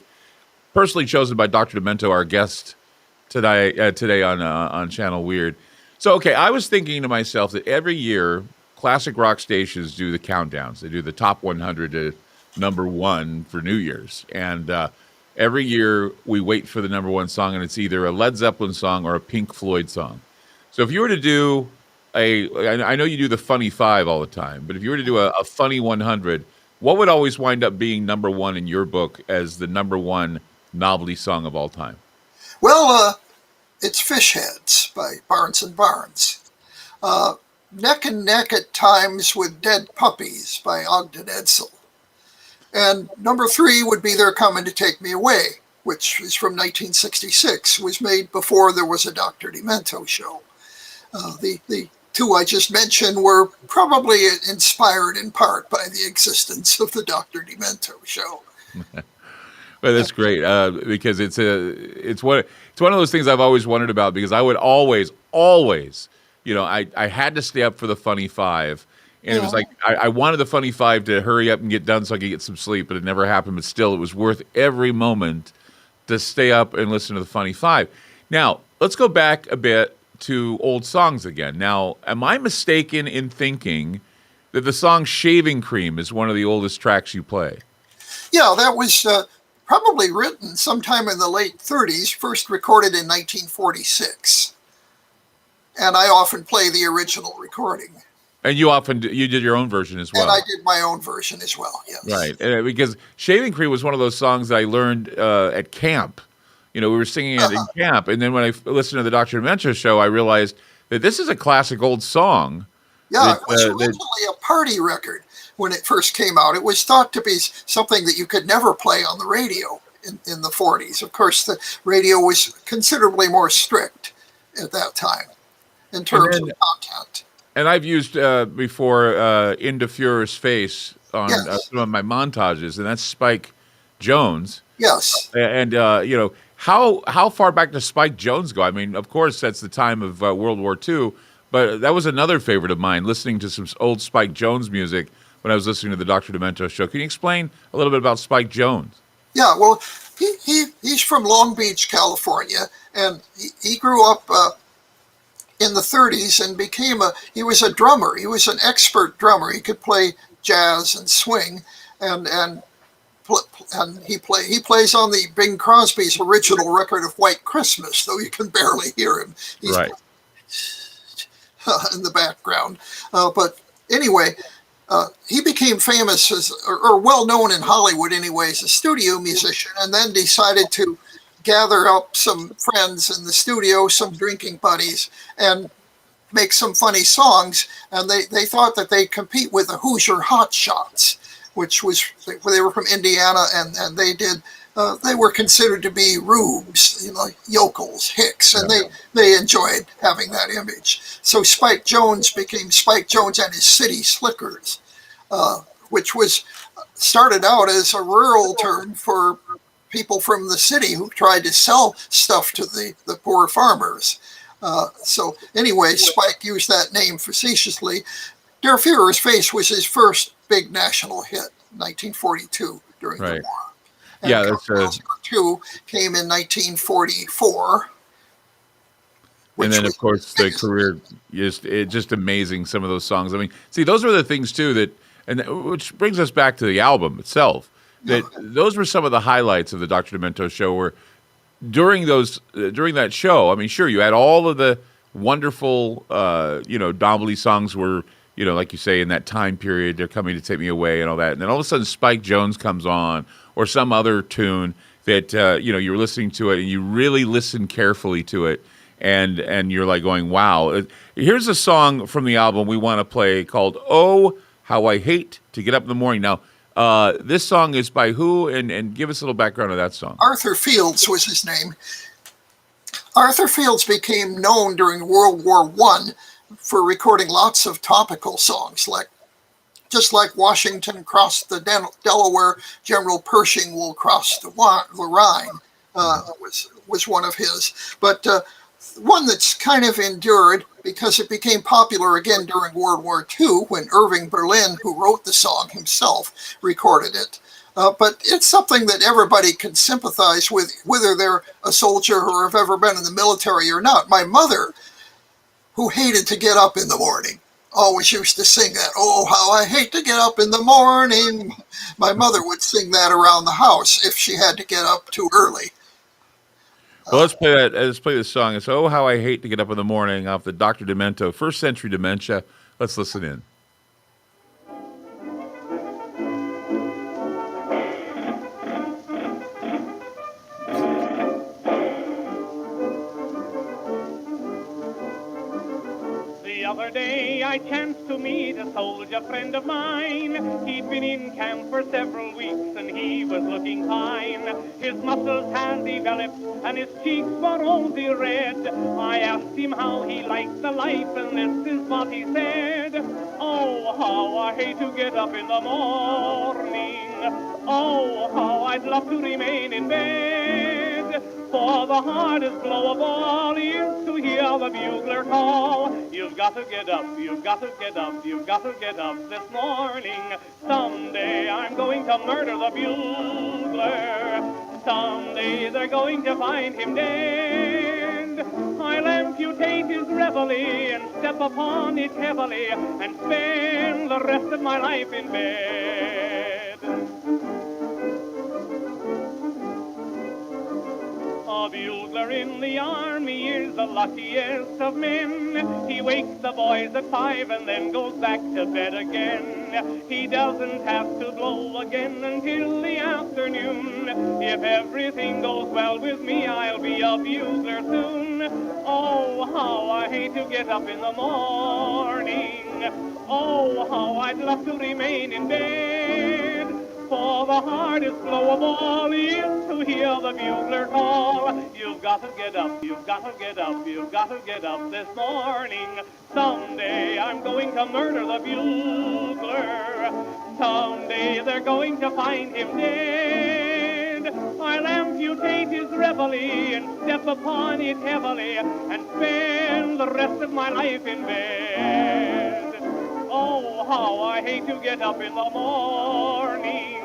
personally chosen by Dr. Demento, our guest today on Channel Weird. So, okay, I was thinking to myself that every year, classic rock stations do the countdowns. They do the top 100 to number one for New Year's. And every year we wait for the number one song, and it's either a Led Zeppelin song or a Pink Floyd song. So if you were to do I know you do the funny 5 all the time, but if you were to do a funny 100, what would always wind up being number one in your book as the number one novelty song of all time? Well, it's Fish Heads by Barnes and Barnes. Neck and Neck at Times with Dead Puppies by Ogden Edsel. And number 3 would be They're Coming to Take Me Away, which is from 1966, was made before there was a Dr. Demento show. The 2 I just mentioned were probably inspired in part by the existence of the Dr. Demento show. Well, that's great because it's one of those things I've always wondered about, because I would always, I had to stay up for the funny 5. And it was like, I wanted the funny 5 to hurry up and get done so I could get some sleep, but it never happened. But still, it was worth every moment to stay up and listen to the funny 5. Now, let's go back a bit to old songs again. Now, am I mistaken in thinking that the song Shaving Cream is one of the oldest tracks you play? Yeah, that was probably written sometime in the late 30s, first recorded in 1946. And I often play the original recording. And you did your own version as well. And I did my own version as well, yes. Right, because Shaving Cream was one of those songs that I learned at camp. We were singing it in camp, and then when I listened to the Dr. Demento show, I realized that this is a classic old song. Yeah, it was originally a party record when it first came out. It was thought to be something that you could never play on the radio in the 40s. Of course, the radio was considerably more strict at that time in terms of content. And I've used before Into Fuhrer's Face on some of my montages, and that's Spike Jones. Yes. And, how far back does Spike Jones go? I mean, of course, that's the time of World War II, but that was another favorite of mine, listening to some old Spike Jones music when I was listening to the Dr. Demento show. Can you explain a little bit about Spike Jones? Yeah, well, he's from Long Beach, California, and he grew up in the 30s and he was a drummer. He was an expert drummer. He could play jazz and swing, and and he plays on the Bing Crosby's original record of White Christmas, though you can barely hear him. He's Right. in the background. But anyway, he became famous or well known in Hollywood anyway, as a studio musician, and then decided to gather up some friends in the studio, some drinking buddies, and make some funny songs. And they thought that they'd compete with the Hoosier Hot Shots, which was, they were from Indiana, and they were considered to be rubes, yokels, hicks, and they enjoyed having that image. So Spike Jones became Spike Jones and his City Slickers, which was started out as a rural term for people from the city who tried to sell stuff to the poor farmers. So anyway, Spike used that name facetiously. Der Fuhrer's Face was his first big national hit, 1942, during the war. And Yeah, that's 2 came in 1944. And then, of course, the career just amazing. Some of those songs. I mean, see, those were the things too which brings us back to the album itself. Those were some of the highlights of the Dr. Demento show. Where during that show, I mean, sure, you had all of the wonderful, Dombly songs were, like you say, in that time period, They're Coming to Take Me Away and all that. And then all of a sudden Spike Jones comes on, or some other tune that, you're listening to it and you really listen carefully to it. And you're like going, wow. Here's a song from the album we want to play called Oh, How I Hate to Get Up in the Morning. Now, this song is by who? And give us a little background of that song. Arthur Fields was his name. Arthur Fields became known during World War I for recording lots of topical songs, just like Washington crossed the Delaware, General Pershing will cross the Rhine, was one of his. But one that's kind of endured because it became popular again during World War II when Irving Berlin, who wrote the song himself, recorded it. But it's something that everybody can sympathize with, whether they're a soldier or have ever been in the military or not. My mother, who hated to get up in the morning, always used to sing that, oh, how I hate to get up in the morning. My mother would sing that around the house if she had to get up too early. Well, let's play that. Let's play this song. It's "Oh, How I Hate to Get Up in the Morning" off the Dr. Demento First Century Dementia. Let's listen in. The other day I chanced to meet a soldier friend of mine. He'd been in camp for several weeks and he was looking fine. His muscles had developed and his cheeks were rosy red. I asked him how he liked the life and this is what he said. Oh, how I hate to get up in the morning. Oh, how I'd love to remain in bed. For the hardest blow of all is to hear the bugler call. You've got to get up, you've got to get up, you've got to get up this morning. Someday I'm going to murder the bugler. Someday they're going to find him dead. I'll amputate his reveille and step upon it heavily and spend the rest of my life in bed. A bugler in the army is the luckiest of men. He wakes the boys at 5 and then goes back to bed again. He doesn't have to blow again until the afternoon. If everything goes well with me, I'll be a bugler soon. Oh, how I hate to get up in the morning. Oh, how I'd love to remain in bed. For the hardest blow of all is to hear the bugler call. You've got to get up, you've got to get up, you've got to get up this morning. Someday I'm going to murder the bugler. Someday they're going to find him dead. I'll amputate his reveille and step upon it heavily and spend the rest of my life in bed. Oh, how I hate to get up in the morning.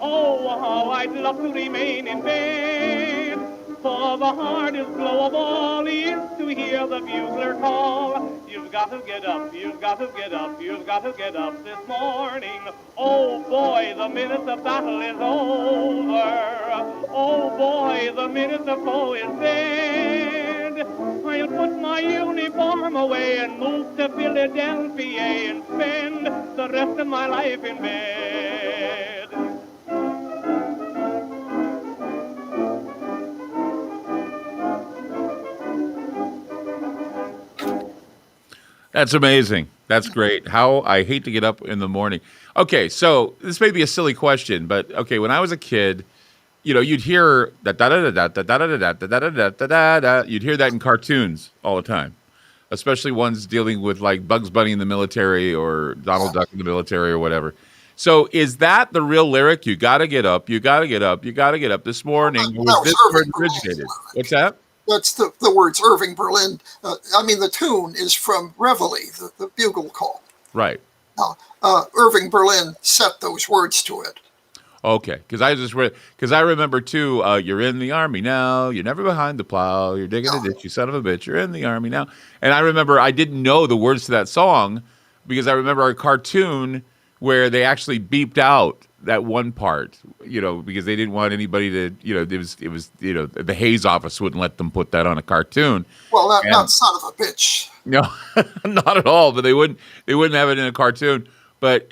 Oh, how I'd love to remain in bed. For the hardest blow of all is to hear the bugler call. You've got to get up, you've got to get up, you've got to get up this morning. Oh boy, the minute the battle is over. Oh boy, the minute the foe is dead. I'll put my uniform away and move to Philadelphia and spend the rest of my life in bed. That's amazing. That's great. How I hate to get up in the morning. Okay, so this may be a silly question, but okay, when I was a kid, you'd hear that da da da da da da da da da da da da da da. You'd hear that in cartoons all the time, especially ones dealing with like Bugs Bunny in the military or Donald Duck in the military or whatever. So is that the real lyric? You got to get up. You got to get up. You got to get up this morning. Or was this where it originated? What's that? That's the words Irving Berlin. The tune is from Reveille, the bugle call. Right. Irving Berlin set those words to it. Okay, because I remember too. You're in the army now. You're never behind the plow. You're digging a ditch. You son of a bitch. You're in the army now. And I remember I didn't know the words to that song because I remember a cartoon where they actually beeped out that one part, because they didn't want anybody to, it was the Hayes office wouldn't let them put that on a cartoon. Well, not son of a bitch. No, not at all. But they wouldn't have it in a cartoon. But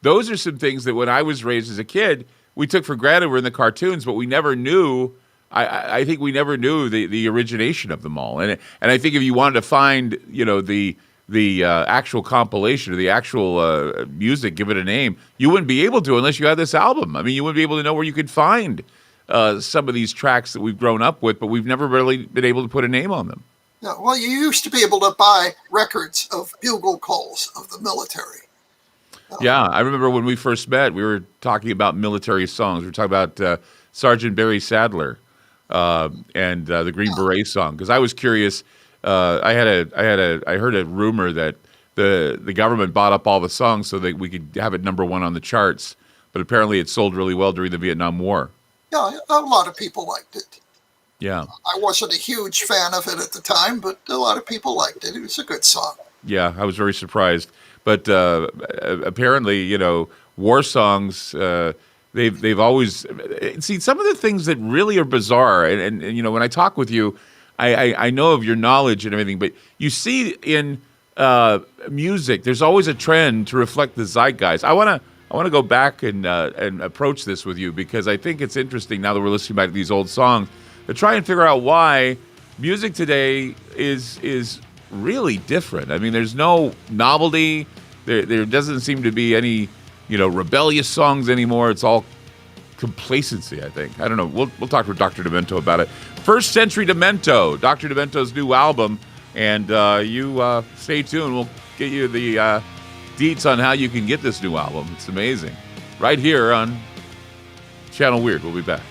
those are some things that when I was raised as a kid, we took for granted were in the cartoons, but we never knew. I think we never knew the origination of them all. And I think if you wanted to find the actual compilation or the actual music, give it a name, you wouldn't be able to unless you had this album. I mean, you wouldn't be able to know where you could find some of these tracks that we've grown up with, but we've never really been able to put a name on them. Yeah, well, you used to be able to buy records of bugle calls of the military. Yeah, I remember when we first met, we were talking about military songs. We were talking about Sergeant Barry Sadler and the Green Beret song, because I was curious. I heard a rumor that the government bought up all the songs so that we could have it number one on the charts, but apparently it sold really well during the Vietnam War. Yeah, a lot of people liked it. Yeah. I wasn't a huge fan of it at the time, but a lot of people liked it. It was a good song. Yeah, I was very surprised. But apparently, war songs, they've always see some of the things that really are bizarre. And when I talk with you, I know of your knowledge and everything, but you see in music, there's always a trend to reflect the zeitgeist. I want to go back and approach this with you because I think it's interesting now that we're listening back to these old songs to try and figure out why music today is really different. I mean, there's no novelty. There doesn't seem to be any rebellious songs anymore. It's all complacency, I think. I don't know. We'll talk to Dr. Demento about it. First Century Demento, Dr. Demento's new album, and you stay tuned. We'll get you the deets on how you can get this new album. It's amazing. Right here on Channel Weird. We'll be back.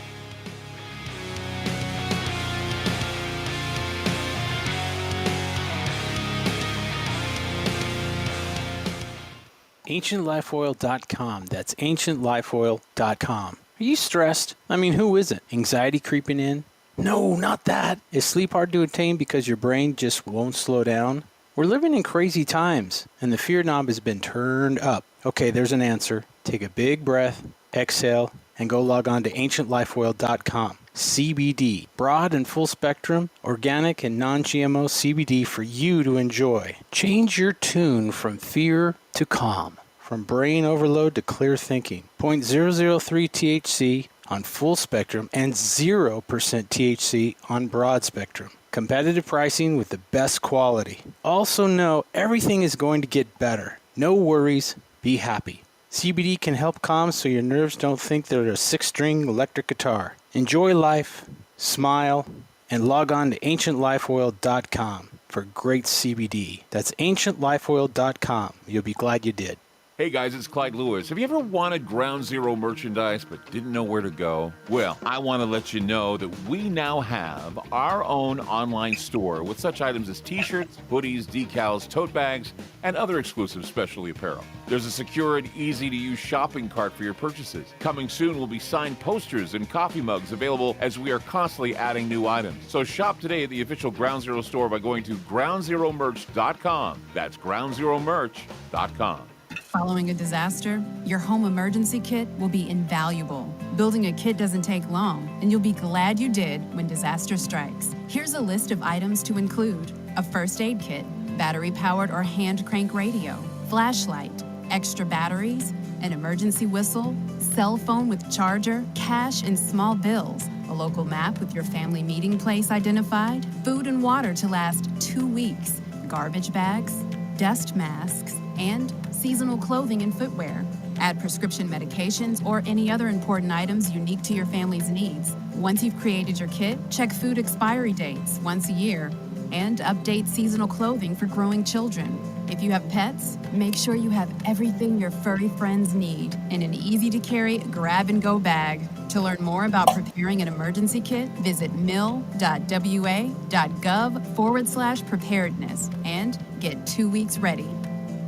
AncientLifeOil.com. That's AncientLifeOil.com. Are you stressed? I mean, who isn't? Anxiety creeping in? No, not that. Is sleep hard to attain because your brain just won't slow down? We're living in crazy times, and the fear knob has been turned up. Okay, there's an answer. Take a big breath, exhale, and go log on to AncientLifeOil.com. CBD, broad and full spectrum, organic and non-GMO CBD for you to enjoy. Change your tune from fear to calm, from brain overload to clear thinking. 0.003 THC on full spectrum and 0% THC on broad spectrum. Competitive pricing with the best quality. Also know everything is going to get better. No worries, be happy. CBD can help calm so your nerves don't think they're a 6-string electric guitar. Enjoy life, smile, and log on to AncientLifeOil.com for great CBD. That's AncientLifeOil.com. You'll be glad you did. Hey guys, it's Clyde Lewis. Have you ever wanted Ground Zero merchandise but didn't know where to go? Well, I want to let you know that we now have our own online store with such items as t-shirts, hoodies, decals, tote bags, and other exclusive specialty apparel. There's a secure and easy-to-use shopping cart for your purchases. Coming soon will be signed posters and coffee mugs available as we are constantly adding new items. So shop today at the official Ground Zero store by going to groundzeromerch.com. That's groundzeromerch.com. Following a disaster, your home emergency kit will be invaluable. Building a kit doesn't take long, and you'll be glad you did when disaster strikes. Here's a list of items to include: a first aid kit, battery-powered or hand crank radio, flashlight, extra batteries, an emergency whistle, cell phone with charger, cash and small bills, a local map with your family meeting place identified, food and water to last 2 weeks, garbage bags, dust masks, and seasonal clothing and footwear. Add prescription medications or any other important items unique to your family's needs. Once you've created your kit, check food expiry dates once a year and update seasonal clothing for growing children. If you have pets, make sure you have everything your furry friends need in an easy-to-carry grab-and-go bag. To learn more about preparing an emergency kit, visit mil.wa.gov/preparedness and get 2 weeks ready.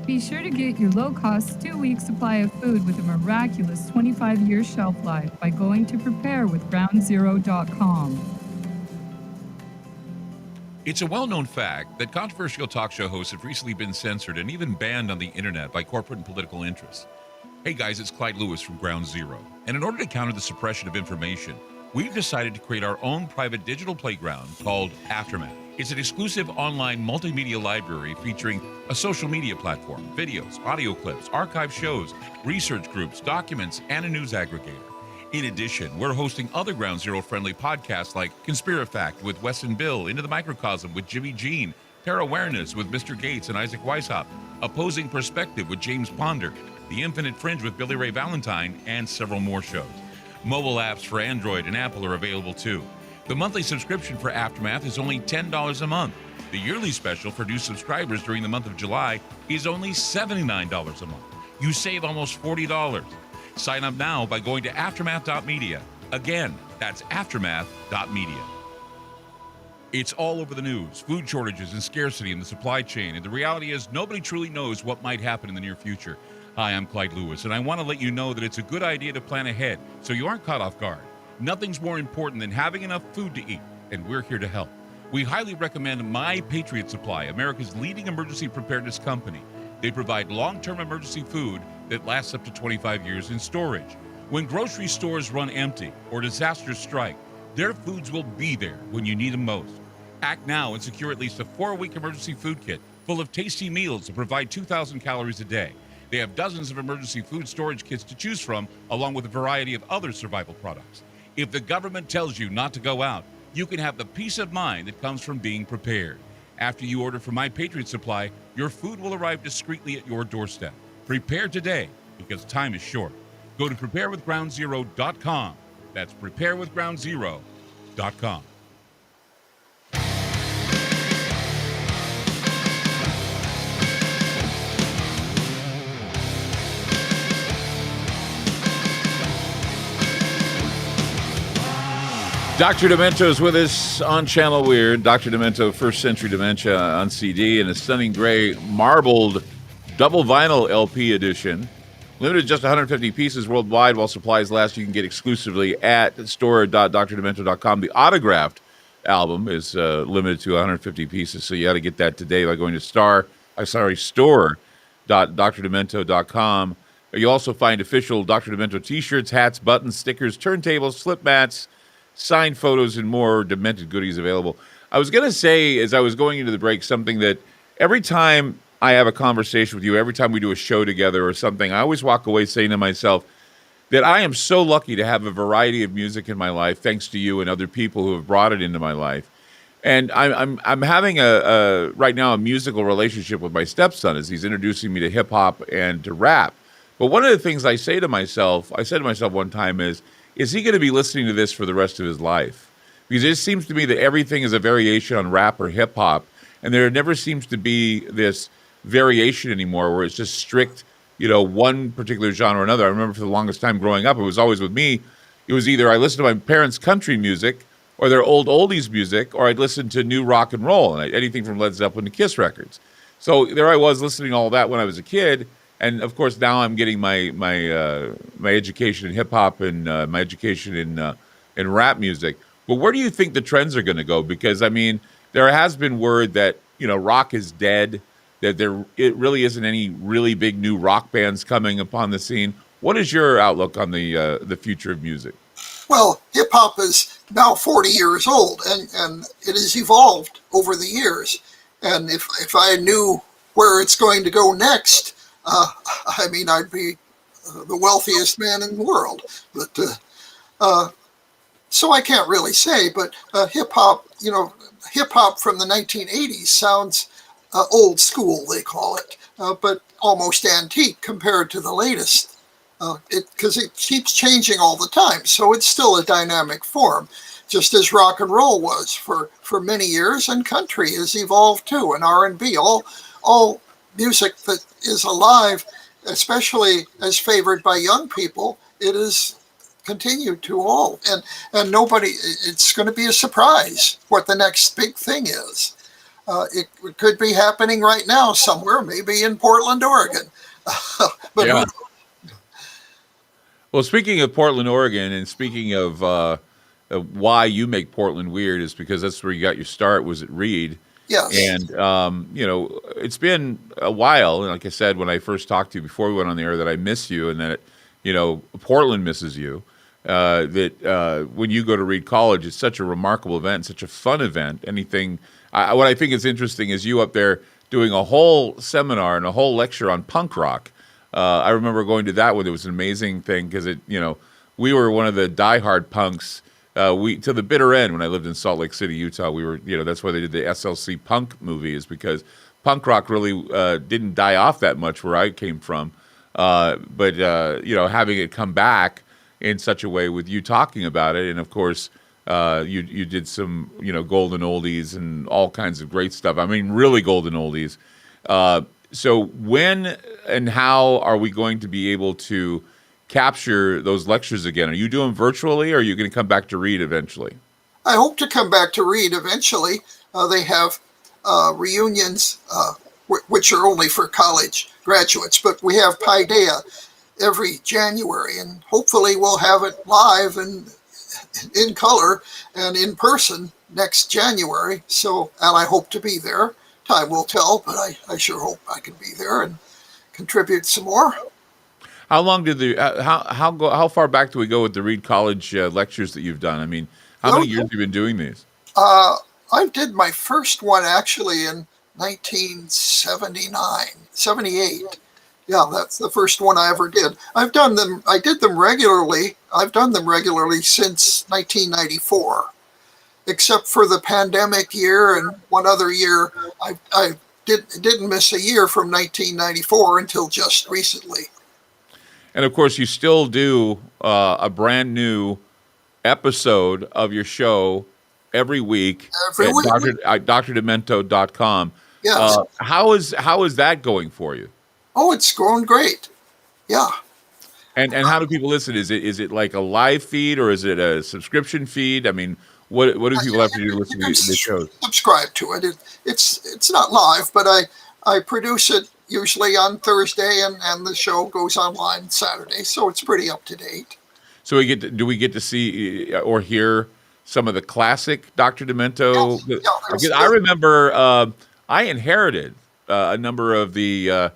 Be sure to get your low-cost 2-week supply of food with a miraculous 25-year shelf life by going to preparewithgroundzero.com. It's a well-known fact that controversial talk show hosts have recently been censored and even banned on the internet by corporate and political interests. Hey guys, it's Clyde Lewis from Ground Zero. And in order to counter the suppression of information, we've decided to create our own private digital playground called Aftermath. It's an exclusive online multimedia library featuring a social media platform, videos, audio clips, archive shows, research groups, documents, and a news aggregator. In addition, we're hosting other Ground Zero-friendly podcasts like Conspirafact with Wes and Bill, Into the Microcosm with Jimmy Jean, Para-Awareness with Mr. Gates and Isaac Weishaupt, Opposing Perspective with James Ponder, The Infinite Fringe with Billy Ray Valentine, and several more shows. Mobile apps for Android and Apple are available too. The monthly subscription for Aftermath is only $10 a month. The yearly special for new subscribers during the month of July is only $79 a month. You save almost $40. Sign up now by going to aftermath.media. Again, that's aftermath.media. It's all over the news, food shortages and scarcity in the supply chain, and the reality is nobody truly knows what might happen in the near future. Hi, I'm Clyde Lewis, and I want to let you know that it's a good idea to plan ahead so you aren't caught off guard. Nothing's more important than having enough food to eat, and we're here to help. We highly recommend My Patriot Supply, America's leading emergency preparedness company. They provide long-term emergency food that lasts up to 25 years in storage. When grocery stores run empty or disasters strike, their foods will be there when you need them most. Act now and secure at least a 4-week emergency food kit full of tasty meals that provide 2,000 calories a day. They have dozens of emergency food storage kits to choose from, along with a variety of other survival products. If the government tells you not to go out, you can have the peace of mind that comes from being prepared. After you order from My Patriot Supply, your food will arrive discreetly at your doorstep. Prepare today, because time is short. Go to preparewithgroundzero.com. That's preparewithgroundzero.com. Dr. Demento is with us on Channel Weird. Dr. Demento, First Century Dementia on CD, and a stunning gray marbled double vinyl LP edition. Limited to just 150 pieces worldwide while supplies last. You can get exclusively at store.drdemento.com. The autographed album is limited to 150 pieces, so you got to get that today by going to store.drdemento.com. You'll also find official Dr. Demento t-shirts, hats, buttons, stickers, turntables, slip mats, signed photos, and more demented goodies available. I was going to say, as I was going into the break, something that every time I have a conversation with you, every time we do a show together or something, I always walk away saying to myself that I am so lucky to have a variety of music in my life, thanks to you and other people who have brought it into my life. And I'm having right now a musical relationship with my stepson as he's introducing me to hip hop and to rap. But one of the things I said to myself one time is he going to be listening to this for the rest of his life? Because it seems to me that everything is a variation on rap or hip-hop, and there never seems to be this variation anymore where it's just strict one particular genre or another. I remember for the longest time growing up, it was always with me. It was either I listened to my parents' country music or their old oldies music, or I'd listen to new rock and roll, and anything from Led Zeppelin to Kiss records. So there I was listening to all that when I was a kid, and of course now I'm getting my education in hip hop and my education in rap music. But where do you think the trends are going to go? Because I mean, there has been word that rock is dead, that it really isn't any really big new rock bands coming upon the scene. What is your outlook on the future of music? Well, hip hop is now 40 years old, and it has evolved over the years. And if I knew where it's going to go next, I mean, I'd be the wealthiest man in the world. But so I can't really say. But hip hop from the 1980s sounds old school, they call it, but almost antique compared to the latest. Because it keeps changing all the time, so it's still a dynamic form, just as rock and roll was for many years, and country has evolved too, and R&B, all music that is alive, especially as favored by young people, it is continued to evolve, and nobody, it's going to be a surprise what the next big thing is. It could be happening right now somewhere, maybe in Portland, Oregon. But yeah. Well, speaking of Portland, Oregon, and speaking of why you make Portland weird, is because that's where you got your start, was at Reed. Yes. And, it's been a while. And like I said, when I first talked to you before we went on the air, that I miss you and that, Portland misses you. That when you go to Reed College, it's such a remarkable event, such a fun event. What I think is interesting is you up there doing a whole seminar and a whole lecture on punk rock. I remember going to that one. It was an amazing thing because we were one of the diehard punks. To the bitter end when I lived in Salt Lake City, Utah. We were, that's why they did the SLC punk movie, is because punk rock really didn't die off that much where I came from. But having it come back in such a way with you talking about it, and of course you did some golden oldies and all kinds of great stuff. I mean, really golden oldies. So when and how are we going to be able to capture those lectures again? Are you doing virtually, or are you going to come back to Reed eventually? I hope to come back to Reed eventually. They have reunions, which are only for college graduates, but we have Paideia every January, and hopefully we'll have it live and in color and in person next January. So, and I hope to be there. Time will tell, but I sure hope I can be there and contribute some more. How long did how far back do we go with the Reed College lectures that you've done? I mean, how many years have you been doing these? I did my first one actually in 78. Yeah, that's the first one I ever did. I did them regularly. I've done them regularly since 1994. Except for the pandemic year and one other year, I didn't miss a year from 1994 until just recently. And of course, you still do a brand new episode of your show every week at drdemento.com. Yes. How is that going for you? Oh, it's going great. Yeah. And how do people listen? Is it like a live feed, or is it a subscription feed? I mean, what do people have to do to listen to the shows? Subscribe to it. It's not live, but I produce it usually on Thursday, and the show goes online Saturday, so it's pretty up to date. So do we get to see or hear some of the classic Dr. Demento? Yes. I remember I inherited a number of the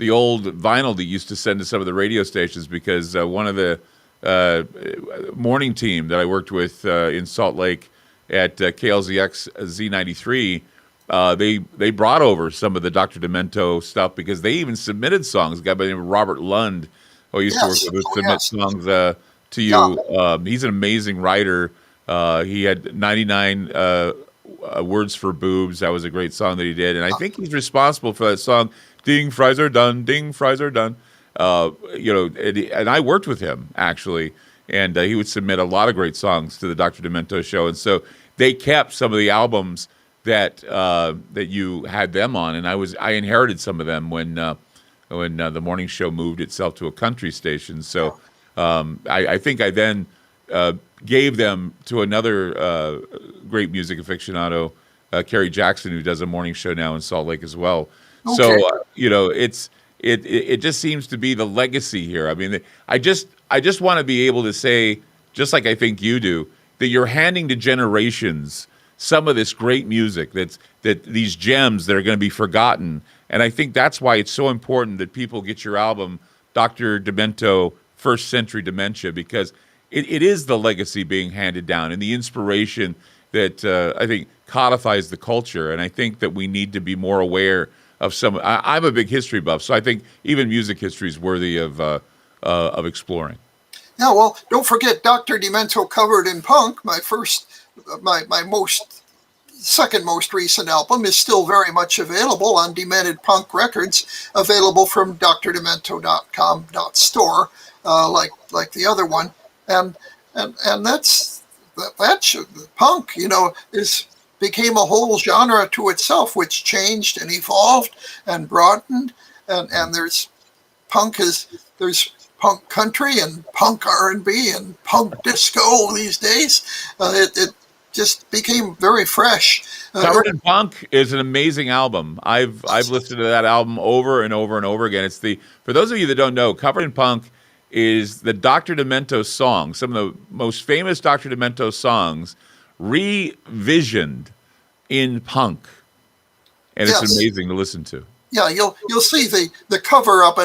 old vinyl that used to send to some of the radio stations, because one of the morning team that I worked with in Salt Lake at KLZX Z93, they brought over some of the Dr. Demento stuff, because they even submitted songs. A guy by the name of Robert Lund, who I used to work with, would submit songs to you. Yeah. He's an amazing writer. He had 99 Words for Boobs. That was a great song that he did. And I think he's responsible for that song, Ding, Fries Are Done, Ding, Fries Are Done. And I worked with him, actually, and he would submit a lot of great songs to the Dr. Demento show. And so they kept some of the albums that you had them on, and I inherited some of them when when the morning show moved itself to a country station. So I think I then gave them to another great music aficionado, Kerry Jackson, who does a morning show now in Salt Lake as well. Okay. So it just seems to be the legacy here. I mean, I just want to be able to say, just like I think you do, that you're handing to generations some of this great music that these gems that are going to be forgotten. And I think that's why it's so important that people get your album, Dr. Demento, First Century Dementia, because it is the legacy being handed down and the inspiration that I think codifies the culture. And I think that we need to be more aware of some. I'm a big history buff, so I think even music history is worthy of exploring. Yeah, well, don't forget Dr. Demento Covered in Punk, my second most recent album, is still very much available on Demented Punk Records, available from drdemento.com.store, like the other one. And that's punk, became a whole genre to itself, which changed and evolved and broadened. And there's punk country and punk R&B and punk disco these days. It just became very fresh. Covered in Punk is an amazing album. I've listened to that album over and over and over again. For those of you that don't know, Covered in Punk is the Dr. Demento song, some of the most famous Dr. Demento songs revisioned in punk. And it's amazing to listen to. Yeah, you'll see the cover up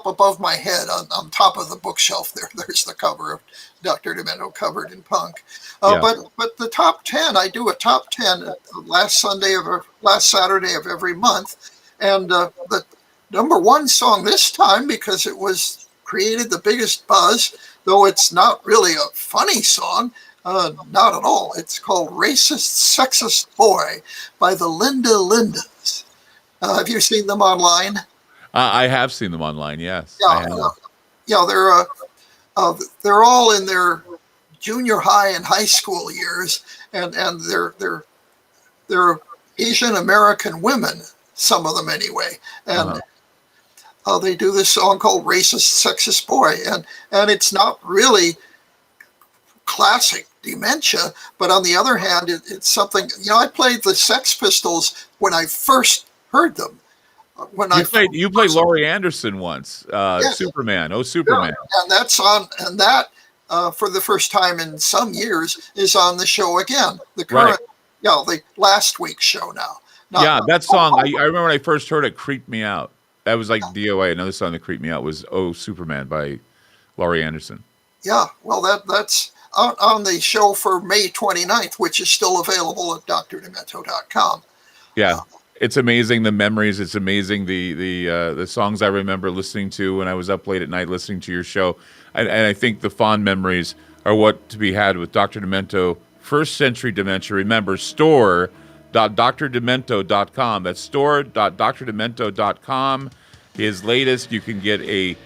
above my head on top of the bookshelf there. There's the cover of Dr. Demento Covered in Punk. But the top 10, I do a top 10 last Saturday of every month, and the number one song this time, because it created the biggest buzz, though it's not really a funny song, not at all. It's called "Racist Sexist Boy" by the Linda Lindas. Have you seen them online? I have seen them online. Yes. Yeah. They're all in their junior high and high school years, and they're Asian American women, some of them anyway, and they do this song called "Racist Sexist Boy," and it's not really classic dementia, but on the other hand, it's something. I played the Sex Pistols when I first heard them. You played Laurie Anderson once, Superman. Oh, Superman! Yeah, and that's on, and that for the first time in some years is on the show again. The current, the last week's show now. That song. I remember when I first heard it, creeped me out. That was like DOA. Another song that creeped me out was "Oh, Superman" by Laurie Anderson. Yeah, well, that's on the show for May 29th, which is still available at drdemento.com. Yeah. It's amazing, the memories. It's amazing the songs I remember listening to when I was up late at night listening to your show. And I think the fond memories are what to be had with Dr. Demento, First Century Dementia. Remember, store.drdemento.com. That's store.drdemento.com. His latest, you can get a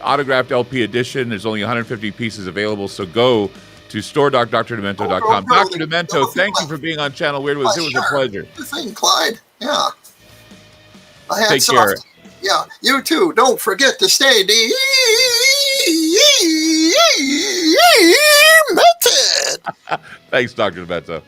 autographed LP edition. There's only 150 pieces available, so go to store.drdemento.com. Dr. Demento, thank you for being on Channel Weird With Us. It was a pleasure. Good thing, Clyde. Yeah. Take care. Yeah, you too. Don't forget to stay demented. Thanks, Dr. Demento.